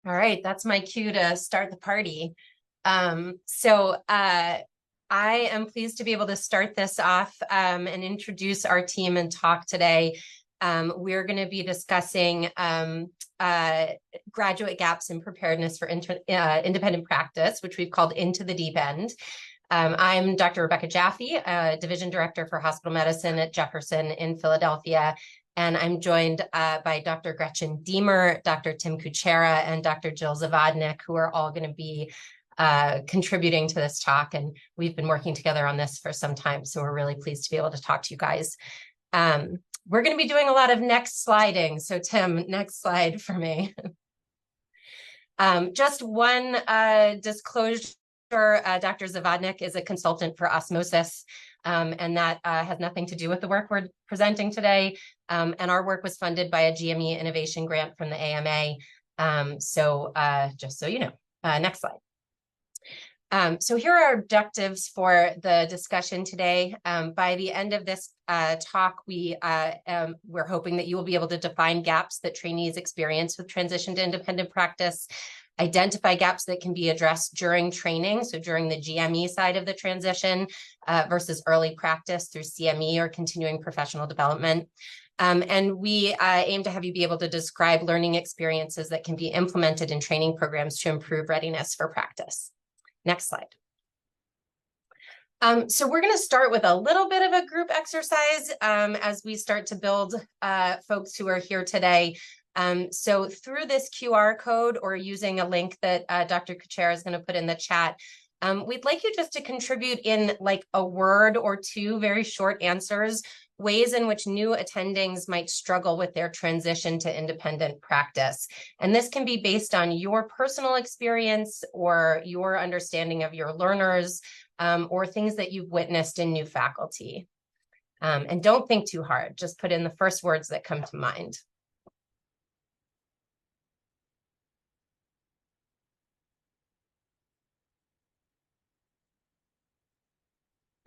All right, that's my cue to start the party. I am pleased to be able to start this off and introduce our team and talk today. We're going to be discussing graduate gaps in preparedness for independent practice, which we've called Into the Deep End. I'm Dr. Rebecca Jaffe, Division Director for Hospital Medicine at Jefferson in Philadelphia. And I'm joined by Dr. Gretchen Deemer, Dr. Tim Kuchera, and Dr. Jill Zavodnik, who are all going to be contributing to this talk. And we've been working together on this for some time, so we're really pleased to be able to talk to you guys. We're going to be doing a lot of next sliding. So Tim, next slide for me. Just one disclosure, Dr. Zavodnik is a consultant for osmosis, and that has nothing to do with the work we're presenting today. And our work was funded by a GME innovation grant from the AMA. Just so you know, next slide. So here are our objectives for the discussion today. By the end of this talk, we're hoping that you will be able to define gaps that trainees experience with transition to independent practice, identify gaps that can be addressed during training, so during the GME side of the transition versus early practice through CME or continuing professional development. And we aim to have you be able to describe learning experiences that can be implemented in training programs to improve readiness for practice. Next slide. So we're going to start with a little bit of a group exercise as we start to build folks who are here today. So through this QR code or using a link that Dr. Kuchera is going to put in the chat, we'd like you just to contribute in like a word or two, very short answers, ways in which new attendings might struggle with their transition to independent practice. And this can be based on your personal experience or your understanding of your learners or things that you've witnessed in new faculty. And don't think too hard, just put in the first words that come to mind.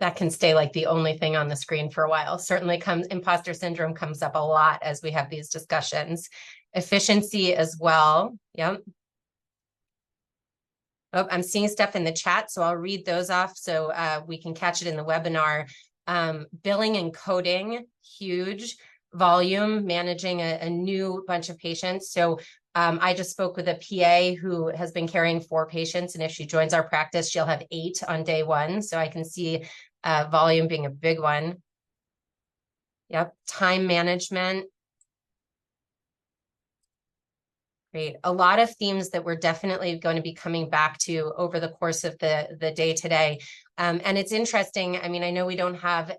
That can stay like the only thing on the screen for a while. Certainly imposter syndrome comes up a lot as we have these discussions. Efficiency as well. Yep. Oh, I'm seeing stuff in the chat, so I'll read those off so we can catch it in the webinar. Billing and coding, huge. Volume, managing a new bunch of patients. So I just spoke with a PA who has been carrying 4 patients, and if she joins our practice, she'll have 8 on day 1. So I can see volume being a big one. Yep, time management. Great. A lot of themes that we're definitely going to be coming back to over the course of the day today. And it's interesting. I mean, I know we don't have,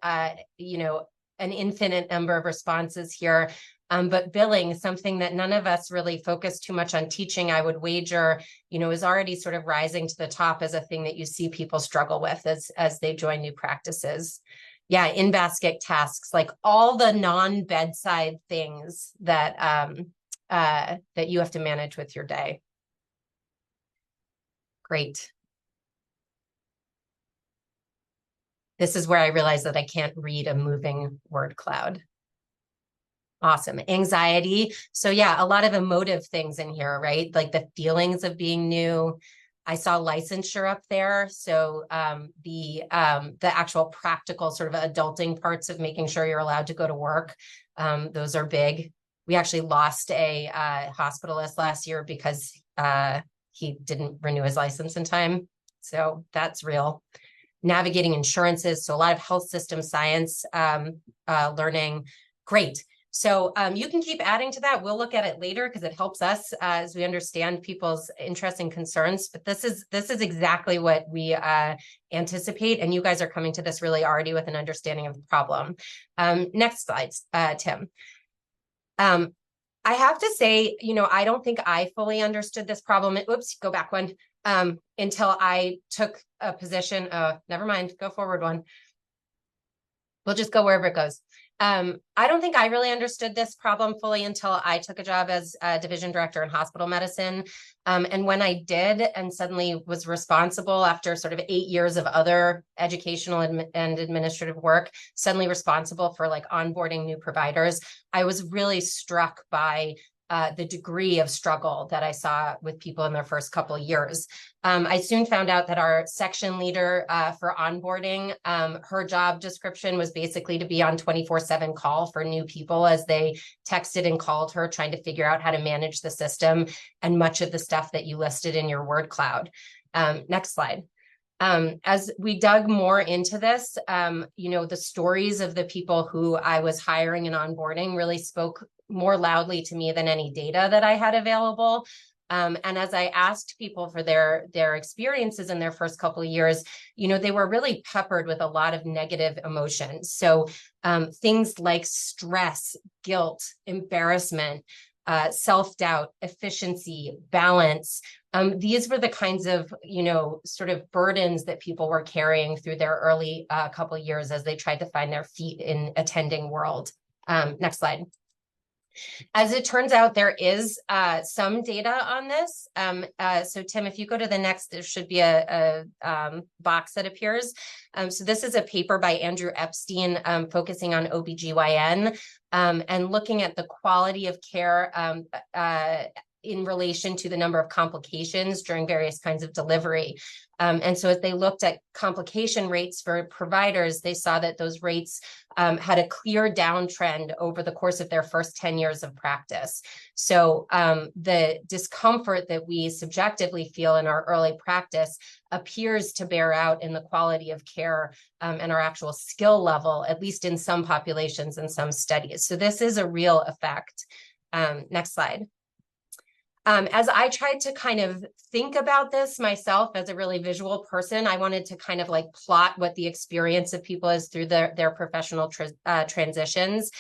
an infinite number of responses here, but billing, something that none of us really focus too much on teaching, I would wager, is already sort of rising to the top as a thing that you see people struggle with as they join new practices. Yeah, in-basket tasks, like all the non-bedside things that you have to manage with your day. Great. This is where I realize that I can't read a moving word cloud. Awesome. Anxiety. So yeah, a lot of emotive things in here, right? Like the feelings of being new. I saw licensure up there. So the actual practical sort of adulting parts of making sure you're allowed to go to work, those are big. We actually lost a hospitalist last year because he didn't renew his license in time. So that's real. Navigating insurances, so a lot of health system science learning. Great. So you can keep adding to that. We'll look at it later because it helps us as we understand people's interests and concerns. But this is exactly what we anticipate, and you guys are coming to this really already with an understanding of the problem. Next slide, Tim. I have to say, I don't think I fully understood this problem. Oops, go back one. Until I took a position. Never mind, go forward one. We'll just go wherever it goes. I don't think I really understood this problem fully until I took a job as a division director in hospital medicine. And when I did and suddenly was responsible after sort of 8 years of other educational and administrative work, suddenly responsible for like onboarding new providers, I was really struck by the degree of struggle that I saw with people in their first couple of years. I soon found out that our section leader for onboarding, her job description was basically to be on 24/7 call for new people as they texted and called her, trying to figure out how to manage the system and much of the stuff that you listed in your word cloud. Next slide. As we dug more into this, the stories of the people who I was hiring and onboarding really spoke more loudly to me than any data that I had available. And as I asked people for their experiences in their first couple of years, they were really peppered with a lot of negative emotions. So things like stress, guilt, embarrassment, self-doubt, efficiency, balance. These were the kinds of, sort of burdens that people were carrying through their early couple of years as they tried to find their feet in attending world. Next slide. As it turns out, there is some data on this. So Tim, if you go to the next, there should be a box that appears. So this is a paper by Andrew Epstein focusing on OBGYN and looking at the quality of care in relation to the number of complications during various kinds of delivery. And so as they looked at complication rates for providers, they saw that those rates had a clear downtrend over the course of their first 10 years of practice. So the discomfort that we subjectively feel in our early practice appears to bear out in the quality of care and our actual skill level, at least in some populations and some studies. So this is a real effect. Next slide. As I tried to kind of think about this myself as a really visual person, I wanted to kind of like plot what the experience of people is through their professional transitions.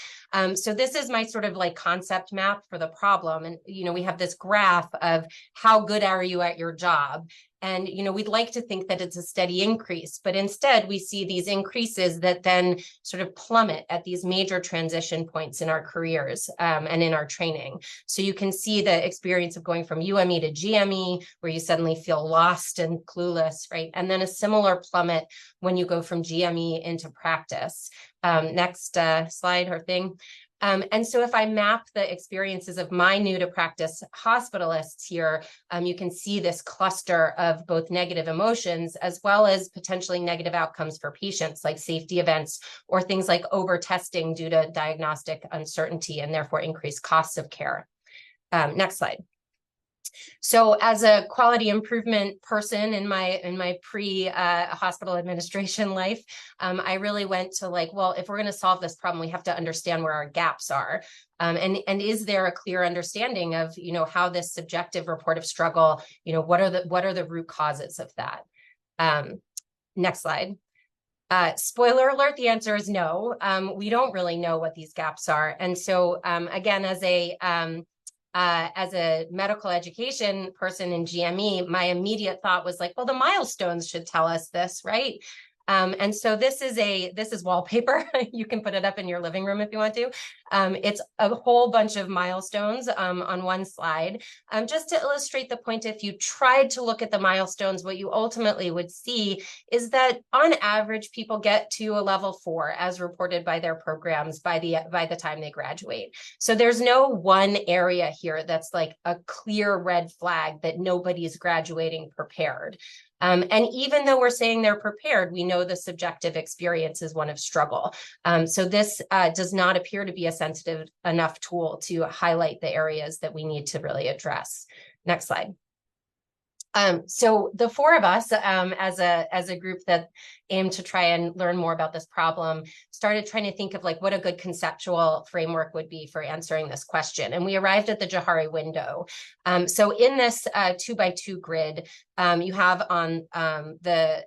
So this is my sort of like concept map for the problem. And, we have this graph of how good are you at your job? And, we'd like to think that it's a steady increase, but instead we see these increases that then sort of plummet at these major transition points in our careers and in our training. So you can see the experience of going from UME to GME, where you suddenly feel lost and clueless, right? And then a similar plummet when you go from GME into practice. Next slide or thing. And so if I map the experiences of my new to practice hospitalists here, you can see this cluster of both negative emotions as well as potentially negative outcomes for patients, like safety events or things like over-testing due to diagnostic uncertainty and therefore increased costs of care. Next slide. So as a quality improvement person in my pre-hospital administration life, I really went to like, well, if we're going to solve this problem, we have to understand where our gaps are. And is there a clear understanding of, how this subjective report of struggle, what are the root causes of that? Next slide. Spoiler alert, the answer is no. We don't really know what these gaps are. And so again, as a medical education person in GME, my immediate thought was like, well, the milestones should tell us this, right? And so this is wallpaper. You can put it up in your living room if you want to. It's a whole bunch of milestones on one slide. Just to illustrate the point, if you tried to look at the milestones, what you ultimately would see is that on average, people get to a level 4 as reported by their programs by the time they graduate. So there's no one area here that's like a clear red flag that nobody's graduating prepared. And even though we're saying they're prepared, we know the subjective experience is one of struggle. So this does not appear to be a sensitive enough tool to highlight the areas that we need to really address. Next slide. So the 4 of us, as a group that aimed to try and learn more about this problem, started trying to think of like what a good conceptual framework would be for answering this question. And we arrived at the Johari window. So in this 2x2 grid, you have on the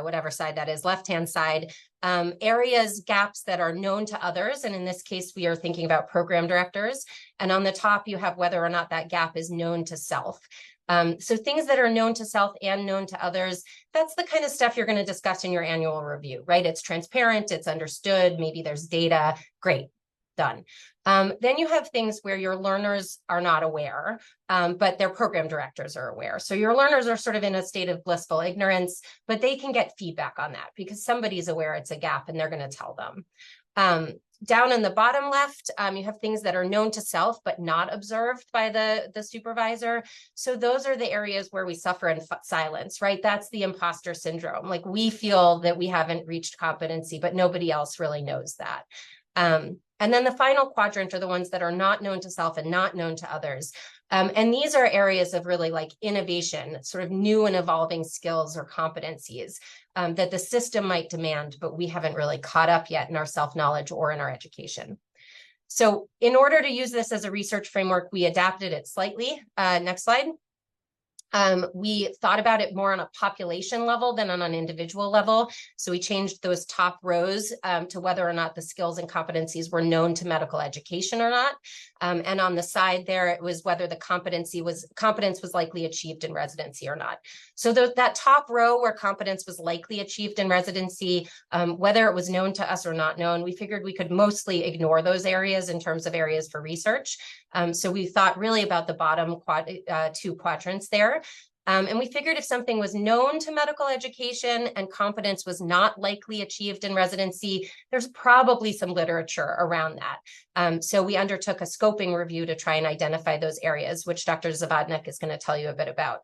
whatever side that is, left-hand side, areas, gaps that are known to others. And in this case, we are thinking about program directors. And on the top, you have whether or not that gap is known to self. So things that are known to self and known to others, that's the kind of stuff you're going to discuss in your annual review, right? It's transparent, it's understood, maybe there's data, great, done. Then you have things where your learners are not aware, but their program directors are aware. So your learners are sort of in a state of blissful ignorance, but they can get feedback on that because somebody's aware it's a gap and they're going to tell them. Down in the bottom left, you have things that are known to self, but not observed by the supervisor. So those are the areas where we suffer in silence, right? That's the imposter syndrome. Like we feel that we haven't reached competency, but nobody else really knows that. And then the final quadrant are the ones that are not known to self and not known to others. And these are areas of really like innovation, sort of new and evolving skills or competencies that the system might demand, but we haven't really caught up yet in our self-knowledge or in our education. So in order to use this as a research framework, we adapted it slightly. Next slide. We thought about it more on a population level than on an individual level. So we changed those top rows to whether or not the skills and competencies were known to medical education or not. And on the side there, it was whether the competence was likely achieved in residency or not. So that top row where competence was likely achieved in residency, whether it was known to us or not known, we figured we could mostly ignore those areas in terms of areas for research. So we thought really about the bottom two quadrants there. And we figured if something was known to medical education and competence was not likely achieved in residency, there's probably some literature around that. So we undertook a scoping review to try and identify those areas, which Dr. Zavadnik is going to tell you a bit about.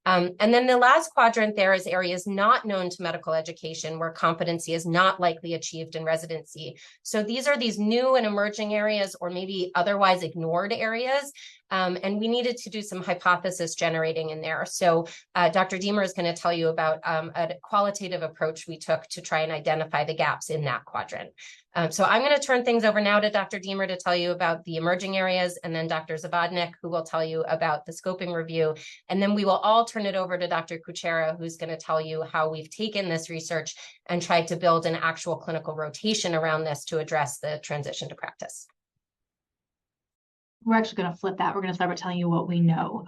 And then the last quadrant there is areas not known to medical education where competency is not likely achieved in residency. So these are these new and emerging areas or maybe otherwise ignored areas. And we needed to do some hypothesis generating in there. So Dr. Deemer is going to tell you about a qualitative approach we took to try and identify the gaps in that quadrant. So I'm going to turn things over now to Dr. Deemer to tell you about the emerging areas, and then Dr. Zavadnik, who will tell you about the scoping review. And then we will all turn it over to Dr. Kuchera, who's going to tell you how we've taken this research and tried to build an actual clinical rotation around this to address the transition to practice. We're actually going to flip that. We're going to start by telling you what we know.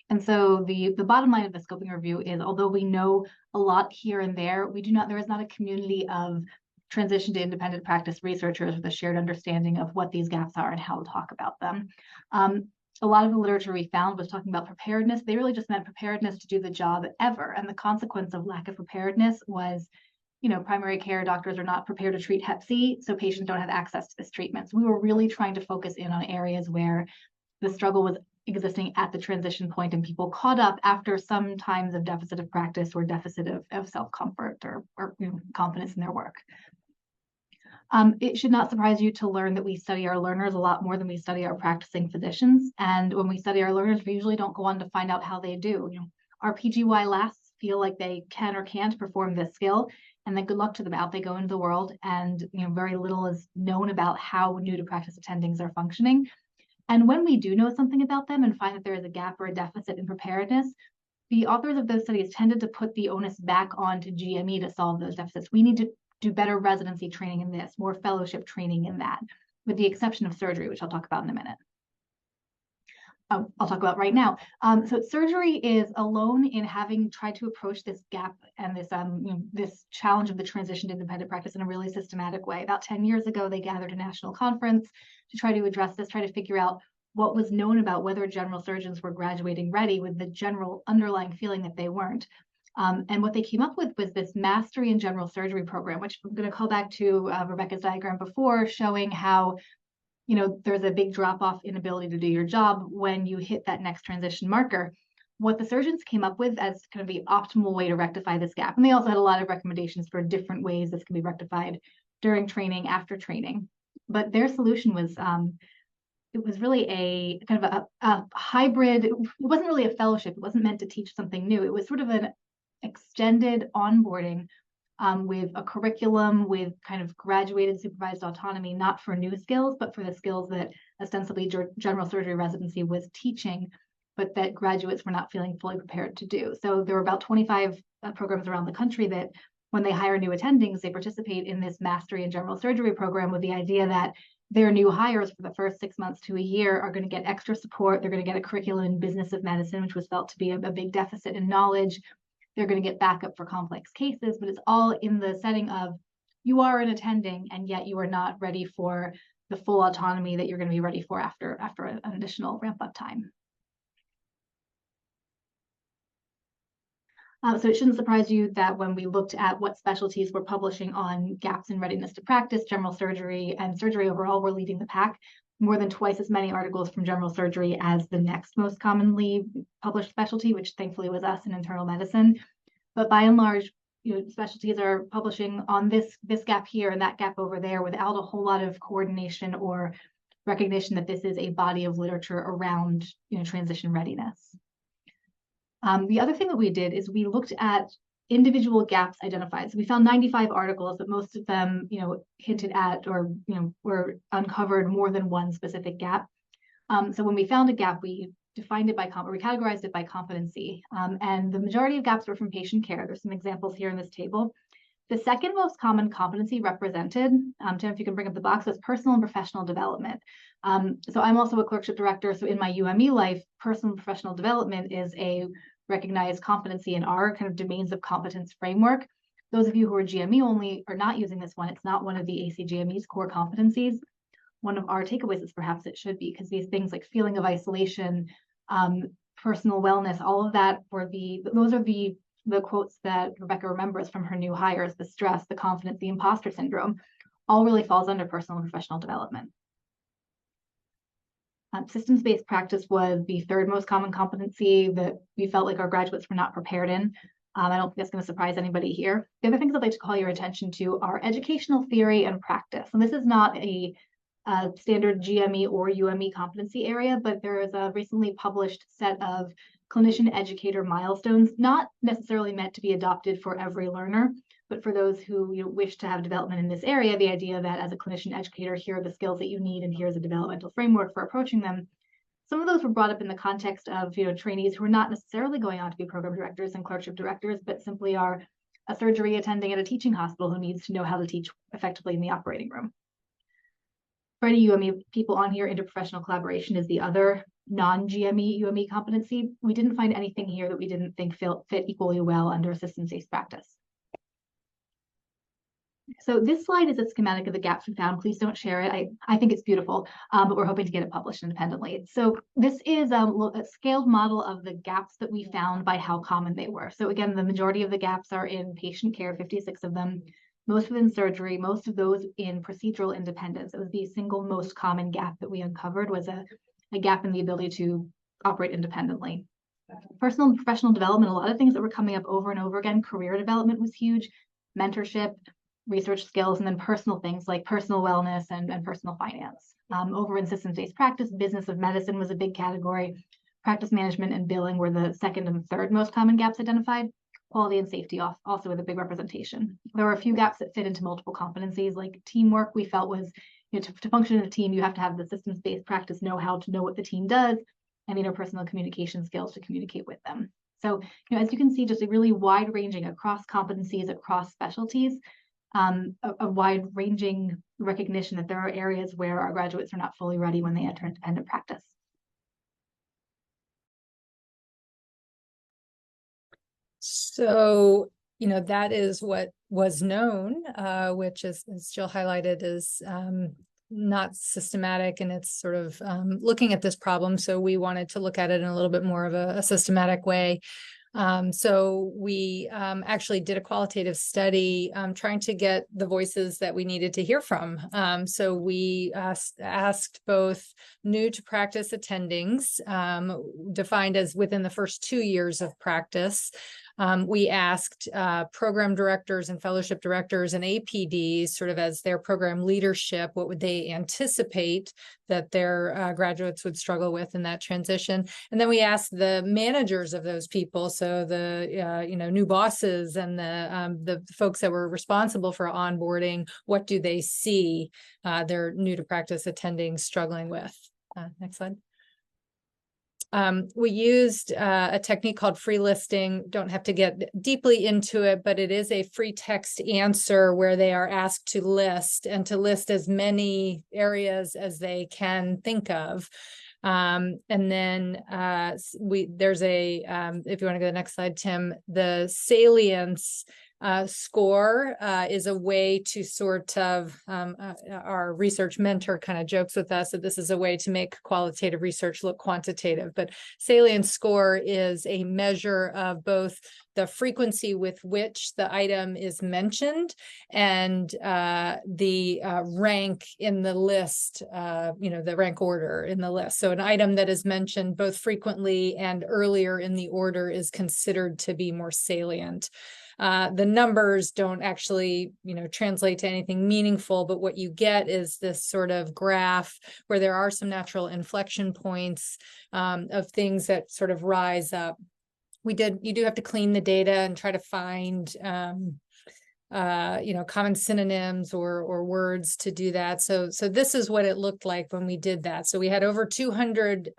And so the bottom line of the scoping review is, although we know a lot here and there, there is not a community of transition to independent practice researchers with a shared understanding of what these gaps are and how to talk about them. A lot of the literature we found was talking about preparedness. They really just meant preparedness to do the job ever. And the consequence of lack of preparedness was, primary care doctors are not prepared to treat Hep C, so patients don't have access to this treatment. So we were really trying to focus in on areas where the struggle was existing at the transition point and people caught up after some times of deficit of practice or deficit of self-comfort or confidence in their work. It should not surprise you to learn that we study our learners a lot more than we study our practicing physicians. And when we study our learners, we usually don't go on to find out how they do. Our PGY lasts feel like they can or can't perform this skill, and then good luck to them. Out they go into the world, and very little is known about how new to practice attendings are functioning. And when we do know something about them and find that there is a gap or a deficit in preparedness, the authors of those studies tended to put the onus back onto GME to solve those deficits. We need to do better residency training in this, more fellowship training in that, with the exception of surgery, which I'll talk about in a minute. I'll talk about right now. So surgery is alone in having tried to approach this gap and this challenge of the transition to independent practice in a really systematic way. About 10 years ago, they gathered a national conference to try to address this, try to figure out what was known about whether general surgeons were graduating ready, with the general underlying feeling that they weren't. And what they came up with was this Mastery in General Surgery program, which I'm going to call back to Rebecca's diagram before, showing how there's a big drop-off inability to do your job when you hit that next transition marker. What the surgeons came up with as kind of the optimal way to rectify this gap, and they also had a lot of recommendations for different ways this can be rectified during training, after training. But their solution was, it was really a kind of a hybrid. It wasn't really a fellowship. It wasn't meant to teach something new. It was sort of an extended onboarding with a curriculum with kind of graduated supervised autonomy, not for new skills, but for the skills that ostensibly general surgery residency was teaching, but that graduates were not feeling fully prepared to do. So there were about 25 programs around the country that when they hire new attendings, they participate in this Mastery in General Surgery program with the idea that their new hires for the first 6 months to a year are going to get extra support. They're going to get a curriculum in business of medicine, which was felt to be a big deficit in knowledge. They're going to get backup for complex cases, but it's all in the setting of you are an attending, and yet you are not ready for the full autonomy that you're going to be ready for after an additional ramp up time. So it shouldn't surprise you that when we looked at what specialties were publishing on gaps in readiness to practice, general surgery and surgery overall were leading the pack. More than twice as many articles from general surgery as the next most commonly published specialty, which thankfully was us in internal medicine. But by and large, specialties are publishing on this gap here and that gap over there without a whole lot of coordination or recognition that this is a body of literature around transition readiness. The other thing that we did is we looked at individual gaps identified. So we found 95 articles, but most of them, hinted at or, were uncovered more than one specific gap. So when we found a gap, we defined it by, or we categorized it by competency. And the majority of gaps were from patient care. There's some examples here in this table. The second most common competency represented, Tim, if you can bring up the box, is personal and professional development. So I'm also a clerkship director. So in my UME life, personal and professional development is a recognized competency in our kind of domains of competence framework. Those of you who are GME only are not using this one. It's not one of the ACGME's core competencies. One of our takeaways is perhaps it should be, because these things like feeling of isolation, personal wellness, all of that those are the quotes that Rebecca remembers from her new hires: the stress, the confidence, the imposter syndrome, all really falls under personal and professional development. Systems-based practice was the third most common competency that we felt like our graduates were not prepared in. I don't think that's going to surprise anybody here. The other things I'd like to call your attention to are educational theory and practice. And this is not a standard GME or UME competency area, but there is a recently published set of clinician educator milestones, not necessarily meant to be adopted for every learner, but for those who wish to have development in this area, the idea that as a clinician educator, here are the skills that you need, and here's a developmental framework for approaching them. Some of those were brought up in the context of trainees who are not necessarily going on to be program directors and clerkship directors, but simply are a surgery attending at a teaching hospital who needs to know how to teach effectively in the operating room. For any UME people on here, interprofessional collaboration is the other non-GME UME competency. We didn't find anything here that we didn't think fit equally well under systems-based practice. So this slide is a schematic of the gaps we found. Please don't share it. I think it's beautiful, but we're hoping to get it published independently. So this is a scaled model of the gaps that we found by how common they were. So again, the majority of the gaps are in patient care, 56 of them, most within surgery, most of those in procedural independence. It was the single most common gap that we uncovered, was a gap in the ability to operate independently. Personal and professional development, a lot of things that were coming up over and over again. Career development was huge, mentorship, research skills, and then personal things like personal wellness and personal finance. Over in systems-based practice, business of medicine was a big category. Practice management and billing were the second and third most common gaps identified. Quality and safety also with a big representation. There were a few gaps that fit into multiple competencies, like teamwork. We felt was, to function in a team, you have to have the systems-based practice know-how to know what the team does, and interpersonal communication skills to communicate with them. So, as you can see, just a really wide-ranging across competencies, across specialties, a wide-ranging recognition that there are areas where our graduates are not fully ready when they enter independent practice. So, that is what was known, which is, as Jill highlighted, is not systematic, and it's sort of looking at this problem. So we wanted to look at it in a little bit more of a systematic way. So we actually did a qualitative study trying to get the voices that we needed to hear from. So we asked both new to practice attendings, defined as within the first 2 years of practice. We asked program directors and fellowship directors and APDs, sort of as their program leadership, what would they anticipate that their graduates would struggle with in that transition. And then we asked the managers of those people, so the new bosses and the folks that were responsible for onboarding, what do they see their new to practice attending struggling with? Next slide. We used a technique called free listing. Don't have to get deeply into it, but it is a free text answer where they are asked to list as many areas as they can think of. And then there's if you want to go to the next slide, Tim, the salience Score is a way to sort of, our research mentor kind of jokes with us that this is a way to make qualitative research look quantitative, but salience score is a measure of both the frequency with which the item is mentioned and the rank in the list, the rank order in the list. So an item that is mentioned both frequently and earlier in the order is considered to be more salient. The numbers don't actually, translate to anything meaningful, but what you get is this sort of graph where there are some natural inflection points of things that sort of rise up. You do have to clean the data and try to find common synonyms or words to do that. So this is what it looked like when we did that. So we had over 200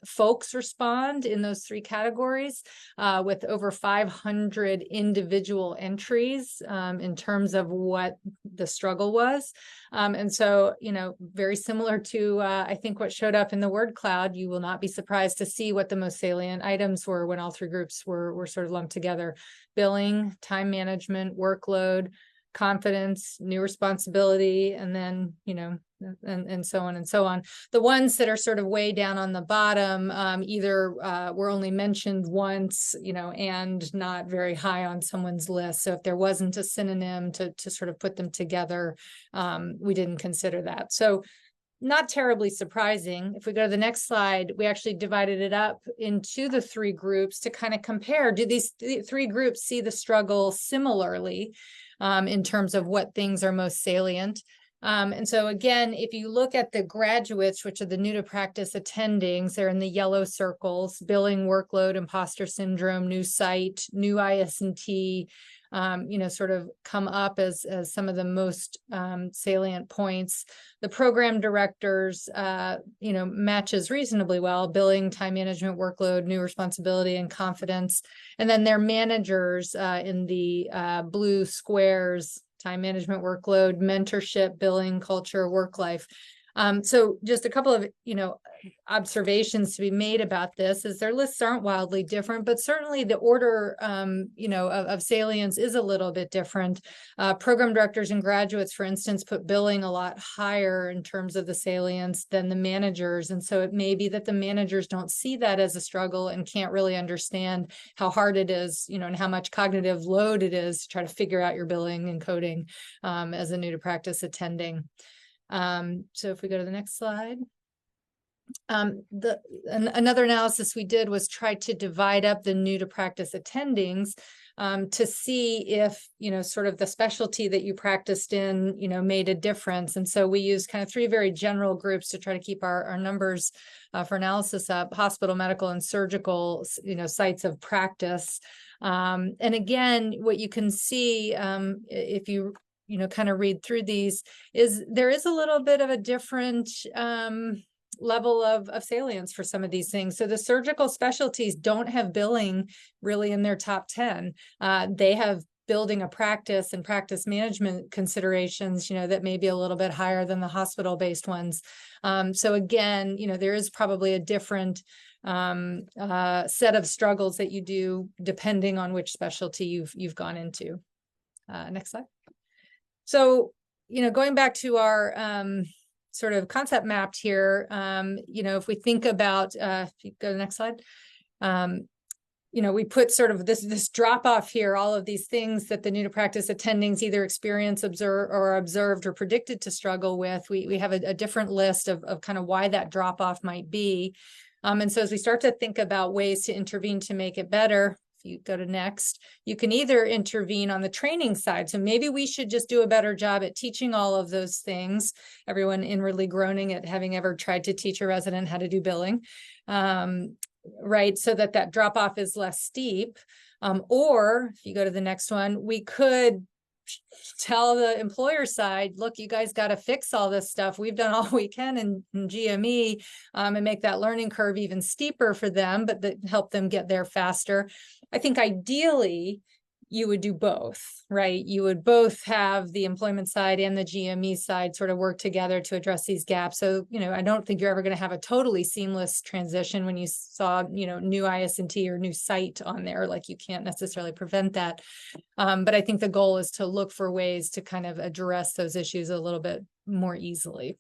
folks respond in those three categories with over 500 individual entries in terms of what the struggle was. And so, very similar to, I think, what showed up in the word cloud, you will not be surprised to see what the most salient items were when all three groups were sort of lumped together. Billing, time management, workload, confidence, new responsibility, and then, and so on and so on. The ones that are sort of way down on the bottom, either were only mentioned once, and not very high on someone's list. So if there wasn't a synonym to sort of put them together, we didn't consider that. So not terribly surprising. If we go to the next slide, we actually divided it up into the three groups to kind of compare. Do these three groups see the struggle similarly in terms of what things are most salient? And so again, if you look at the graduates, which are the new to practice attendings, they're in the yellow circles: billing, workload, imposter syndrome, new site, new IS&T, sort of come up as some of the most salient points. The program directors, matches reasonably well: billing, time management, workload, new responsibility, and confidence. And then their managers in the blue squares: time management, workload, mentorship, billing, culture, work life. So just a couple of, observations to be made about this is their lists aren't wildly different, but certainly the order, of salience is a little bit different. Program directors and graduates, for instance, put billing a lot higher in terms of the salience than the managers. And so it may be that the managers don't see that as a struggle and can't really understand how hard it is, and how much cognitive load it is to try to figure out your billing and coding as a new to practice attending. So if we go to the next slide. Another analysis we did was try to divide up the new to practice attendings to see if, sort of the specialty that you practiced in, made a difference. And so we used kind of three very general groups to try to keep our numbers for analysis up: hospital, medical, and surgical, sites of practice. And again, what you can see if you kind of read through these is there is a little bit of a different level of salience for some of these things. So the surgical specialties don't have billing really in their top 10. They have building a practice and practice management considerations, that may be a little bit higher than the hospital-based ones. So again, there is probably a different set of struggles that you do depending on which specialty you've gone into. Next slide. So, going back to our sort of concept mapped here, if we think about, if you go to the next slide, we put sort of this drop off here, all of these things that the new to practice attendings either experience, observed, or predicted to struggle with. We have a different list of kind of why that drop off might be. And so as we start to think about ways to intervene to make it better, you go to next, you can either intervene on the training side. So maybe we should just do a better job at teaching all of those things. Everyone inwardly groaning at having ever tried to teach a resident how to do billing, right? So that drop off is less steep. Or if you go to the next one, we could tell the employer side, look, you guys got to fix all this stuff. We've done all we can in GME and make that learning curve even steeper for them, but that help them get there faster. I think ideally, you would do both, right? You would both have the employment side and the GME side sort of work together to address these gaps. So, I don't think you're ever going to have a totally seamless transition when you saw, new IS&T or new site on there. Like, you can't necessarily prevent that. But I think the goal is to look for ways to kind of address those issues a little bit more easily.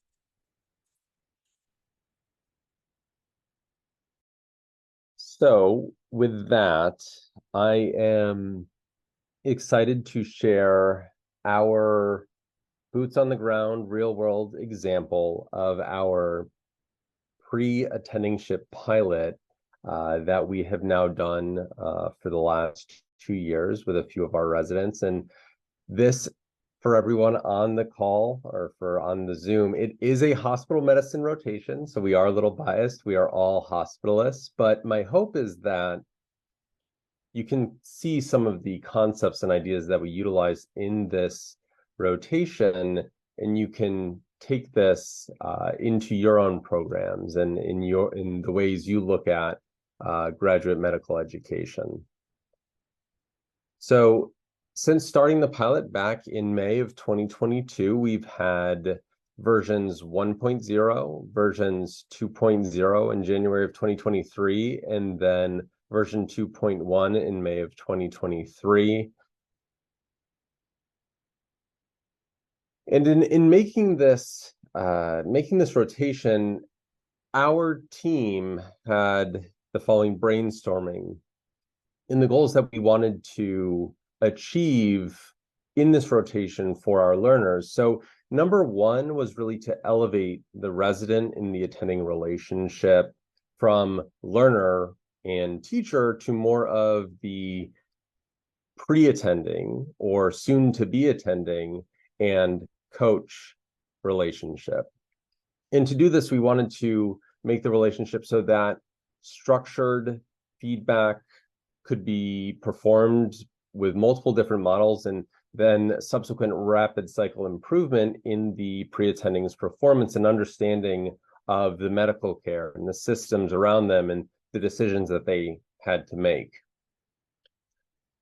So with that, I am excited to share our boots on the ground, real world example of our pre-attendingship pilot that we have now done for the last 2 years with a few of our residents. And this, for everyone on the call or on the Zoom, it is a hospital medicine rotation. So we are a little biased. We are all hospitalists, but my hope is that you can see some of the concepts and ideas that we utilize in this rotation, and you can take this into your own programs and in the ways you look at graduate medical education. So since starting the pilot back in May of 2022, we've had versions 1.0, versions 2.0 in January of 2023, and then version 2.1 in May of 2023. And in making this rotation, our team had the following brainstorming in the goals that we wanted to achieve in this rotation for our learners. So number one was really to elevate the resident in the attending relationship from learner and teacher to more of the pre-attending or soon to be attending and coach relationship. And to do this, we wanted to make the relationship so that structured feedback could be performed with multiple different models, and then subsequent rapid cycle improvement in the pre-attending's performance and understanding of the medical care and the systems around them and the decisions that they had to make.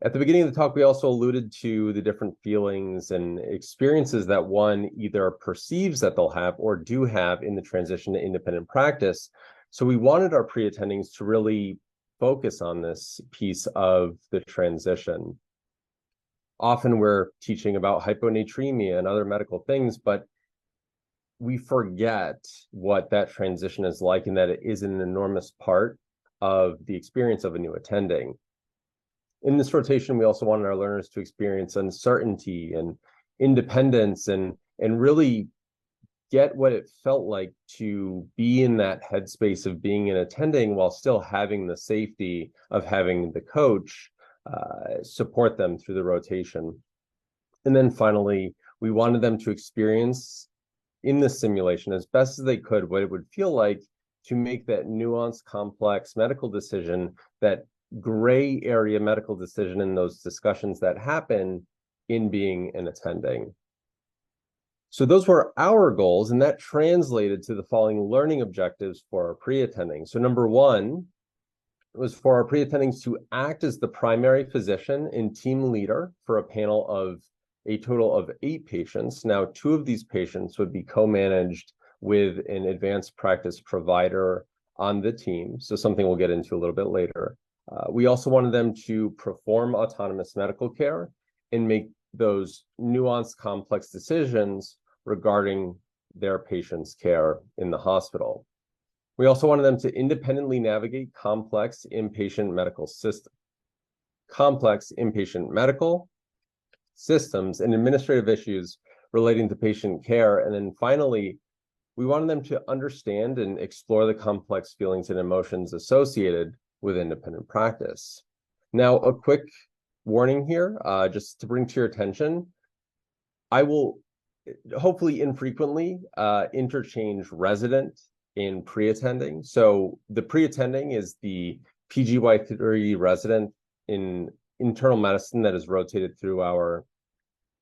At the beginning of the talk, we also alluded to the different feelings and experiences that one either perceives that they'll have or do have in the transition to independent practice. So we wanted our pre-attendings to really focus on this piece of the transition. Often we're teaching about hyponatremia and other medical things, but we forget what that transition is like and that it is an enormous part of the experience of a new attending. In this rotation, we also wanted our learners to experience uncertainty and independence and really get what it felt like to be in that headspace of being an attending while still having the safety of having the coach support them through the rotation. And then finally, we wanted them to experience in the simulation as best as they could what it would feel like to make that nuanced, complex medical decision, that gray area medical decision in those discussions that happen in being an attending. So those were our goals, and that translated to the following learning objectives for our pre-attending. So number one was for our pre-attendings to act as the primary physician and team leader for a panel of a total of 8 patients. Now, 2 of these patients would be co-managed with an advanced practice provider on the team, so something we'll get into a little bit later. We also wanted them to perform autonomous medical care and make those nuanced, complex decisions regarding their patient's care in the hospital. We also wanted them to independently navigate complex inpatient medical systems and administrative issues relating to patient care. And then finally, we wanted them to understand and explore the complex feelings and emotions associated with independent practice. Now, a quick warning here, just to bring to your attention, I will hopefully infrequently interchange resident in pre-attending. So the pre-attending is the PGY3 resident in internal medicine that is rotated through our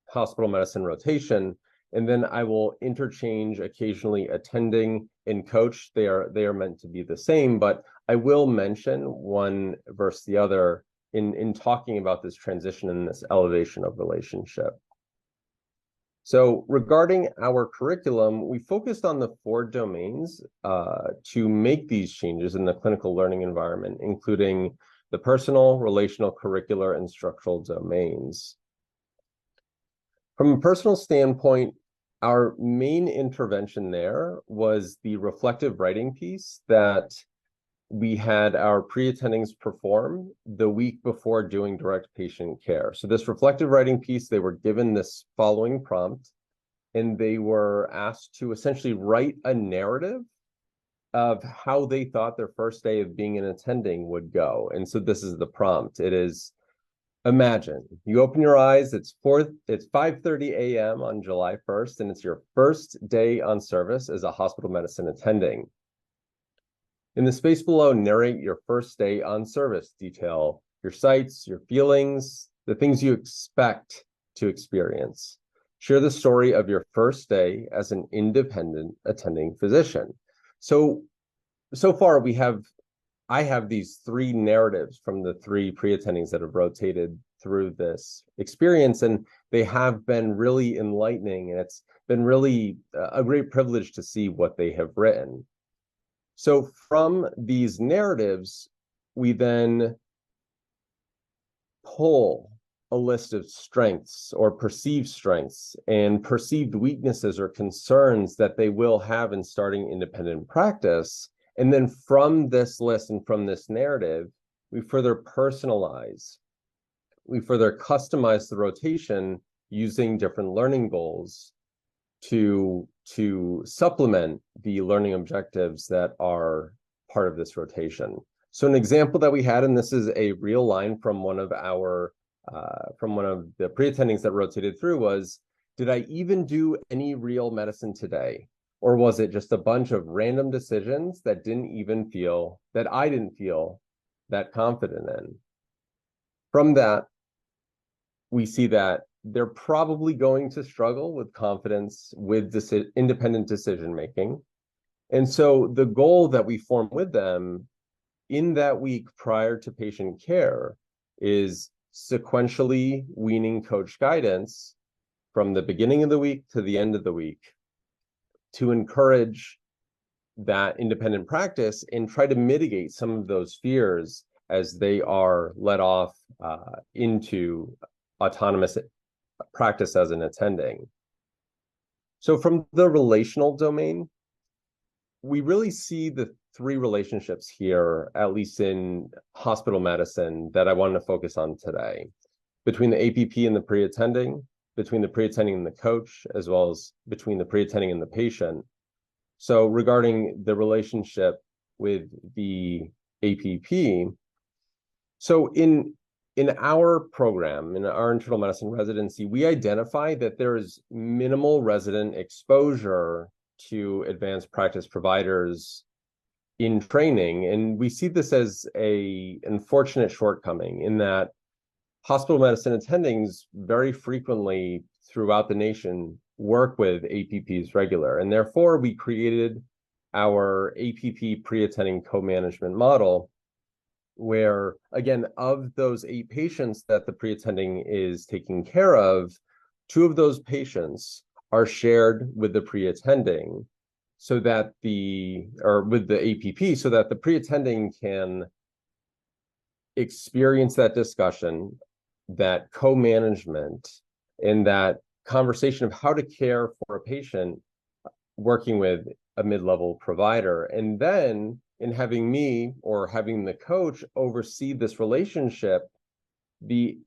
hospital medicine rotation. And then I will interchange occasionally attending and coach. They are meant to be the same, but I will mention one versus the other in talking about this transition and this elevation of relationship. So regarding our curriculum, we focused on the 4 domains to make these changes in the clinical learning environment, including the personal, relational, curricular, and structural domains. From a personal standpoint, our main intervention there was the reflective writing piece that we had our pre-attendings perform the week before doing direct patient care. So this reflective writing piece, they were given this following prompt, and they were asked to essentially write a narrative of how they thought their first day of being an attending would go. And so this is the prompt. It is, imagine you open your eyes, it's 5:30 a.m. on July 1st, and it's your first day on service as a hospital medicine attending. In the space below, narrate your first day on service. Detail your sights, your feelings, the things you expect to experience. Share the story of your first day as an independent attending physician. So far I have these 3 narratives from the 3 pre-attendings that have rotated through this experience, and they have been really enlightening, and it's been really a great privilege to see what they have written. So from these narratives, we then pull a list of strengths or perceived strengths and perceived weaknesses or concerns that they will have in starting independent practice. And then from this list and from this narrative, we further personalize, we further customize the rotation using different learning goals to supplement the learning objectives that are part of this rotation. So an example that we had, and this is a real line from one of the pre-attendings that rotated through, was, did I even do any real medicine today? Or was it just a bunch of random decisions that I didn't feel that confident in? From that, we see that they're probably going to struggle with confidence with independent decision making. And so the goal that we form with them in that week prior to patient care is sequentially weaning coach guidance from the beginning of the week to the end of the week to encourage that independent practice and try to mitigate some of those fears as they are led off into autonomous practice as an attending. So from the relational domain, we really see the 3 relationships here, at least in hospital medicine, that I wanted to focus on today. Between the APP and the pre-attending, between the pre-attending and the coach, as well as between the pre-attending and the patient. So regarding the relationship with the APP, so in our program, in our internal medicine residency, we identify that there is minimal resident exposure to advanced practice providers in training. And we see this as an unfortunate shortcoming in that hospital medicine attendings very frequently throughout the nation work with APPs regular. And therefore, we created our APP pre-attending co-management model, where, again, of those 8 patients that the pre-attending is taking care of, 2 of those patients are shared with the pre-attending with the APP, so that the pre-attending can experience that discussion, that co-management, and that conversation of how to care for a patient working with a mid-level provider. And then in having me or having the coach oversee this relationship, the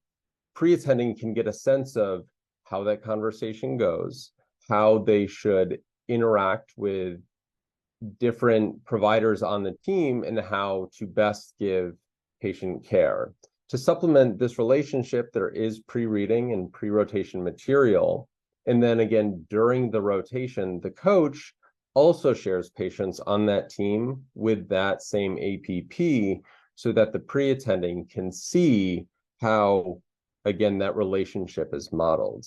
pre-attending can get a sense of how that conversation goes, how they should interact with different providers on the team, and how to best give patient care. To supplement this relationship, there is pre-reading and pre-rotation material. And then again, during the rotation, the coach also shares patients on that team with that same APP so that the pre-attending can see how, again, that relationship is modeled.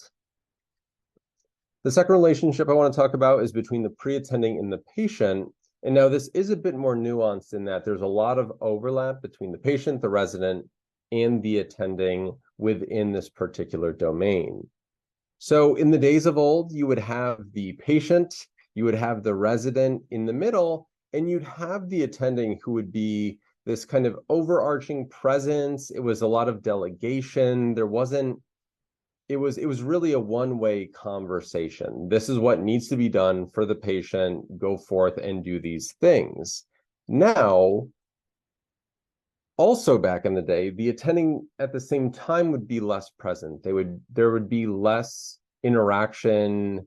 The second relationship I want to talk about is between the pre-attending and the patient. And now this is a bit more nuanced in that there's a lot of overlap between the patient, the resident, and the attending within this particular domain. So in the days of old, you would have the patient, you would have the resident in the middle, and you'd have the attending who would be this kind of overarching presence. It was a lot of delegation. It was really a one-way conversation. This is what needs to be done for the patient. Go forth and do these things. Now, also back in the day, the attending at the same time would be less present. There would be less interaction,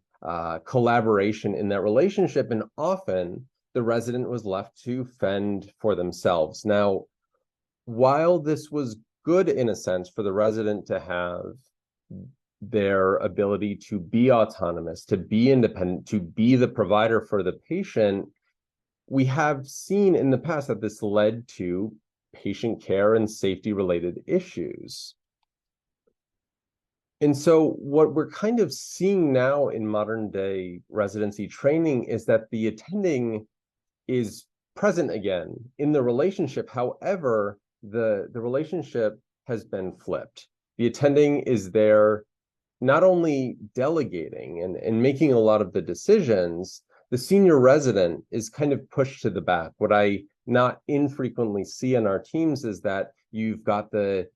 collaboration in that relationship, and often the resident was left to fend for themselves. Now, while this was good in a sense for the resident to have their ability to be autonomous, to be independent, to be the provider for the patient, we have seen in the past that this led to patient care and safety related issues. And so what we're kind of seeing now in modern day residency training is that the attending is present again in the relationship. However, the relationship has been flipped. The attending is there not only delegating and making a lot of the decisions. The senior resident is kind of pushed to the back. What I not infrequently see in our teams is that you've got the